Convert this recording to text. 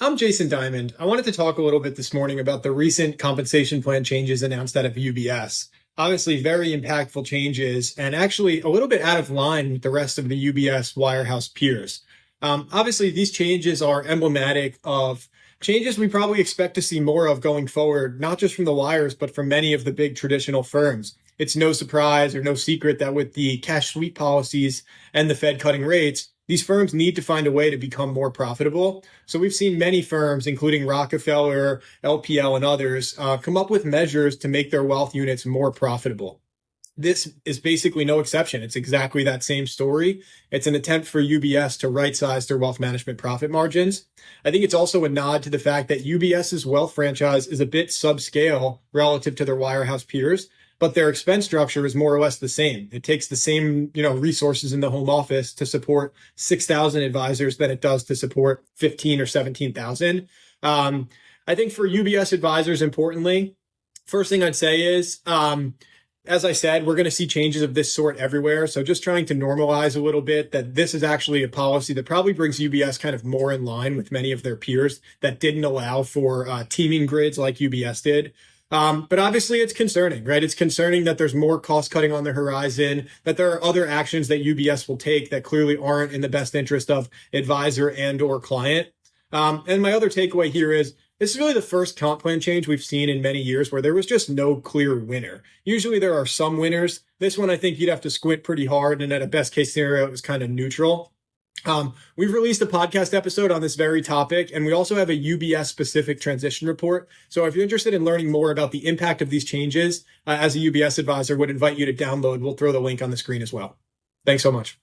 I'm Jason Diamond. I wanted to talk a little bit this morning about the recent compensation plan changes announced out of UBS. Obviously, very impactful changes and actually a little bit out of line with the rest of the UBS wirehouse peers. Obviously, these changes are emblematic of changes we probably expect to see more of going forward, not just from the wires, but from many of the big traditional firms. It's no surprise or no secret that with the cash sweep policies and the Fed cutting rates, these firms need to find a way to become more profitable. So we've seen many firms, including Rockefeller, LPL, and others, come up with measures to make their wealth units more profitable. This is basically no exception. It's exactly that same story. It's an attempt for UBS to right-size their wealth management profit margins. I think it's also a nod to the fact that UBS's wealth franchise is a bit subscale relative to their wirehouse peers, but their expense structure is more or less the same. It takes the same, resources in the home office to support 6,000 advisors than it does to support 15 or 17,000. I think for UBS advisors, importantly, first thing I'd say is, as I said, we're going to see changes of this sort everywhere. So just trying to normalize a little bit that this is actually a policy that probably brings UBS kind of more in line with many of their peers that didn't allow for teaming grids like UBS did. But obviously it's concerning, right? It's concerning that there's more cost cutting on the horizon, that there are other actions that UBS will take that clearly aren't in the best interest of advisor and or client. And my other takeaway here is this is really the first comp plan change we've seen in many years where there was just no clear winner. Usually there are some winners. This one, I think you'd have to squint pretty hard. And at a best case scenario, it was kind of neutral. We've released a podcast episode on this very topic, and we also have a UBS specific transition report. So if you're interested in learning more about the impact of these changes, as a UBS advisor, would invite you to download. We'll throw the link on the screen as well. Thanks so much.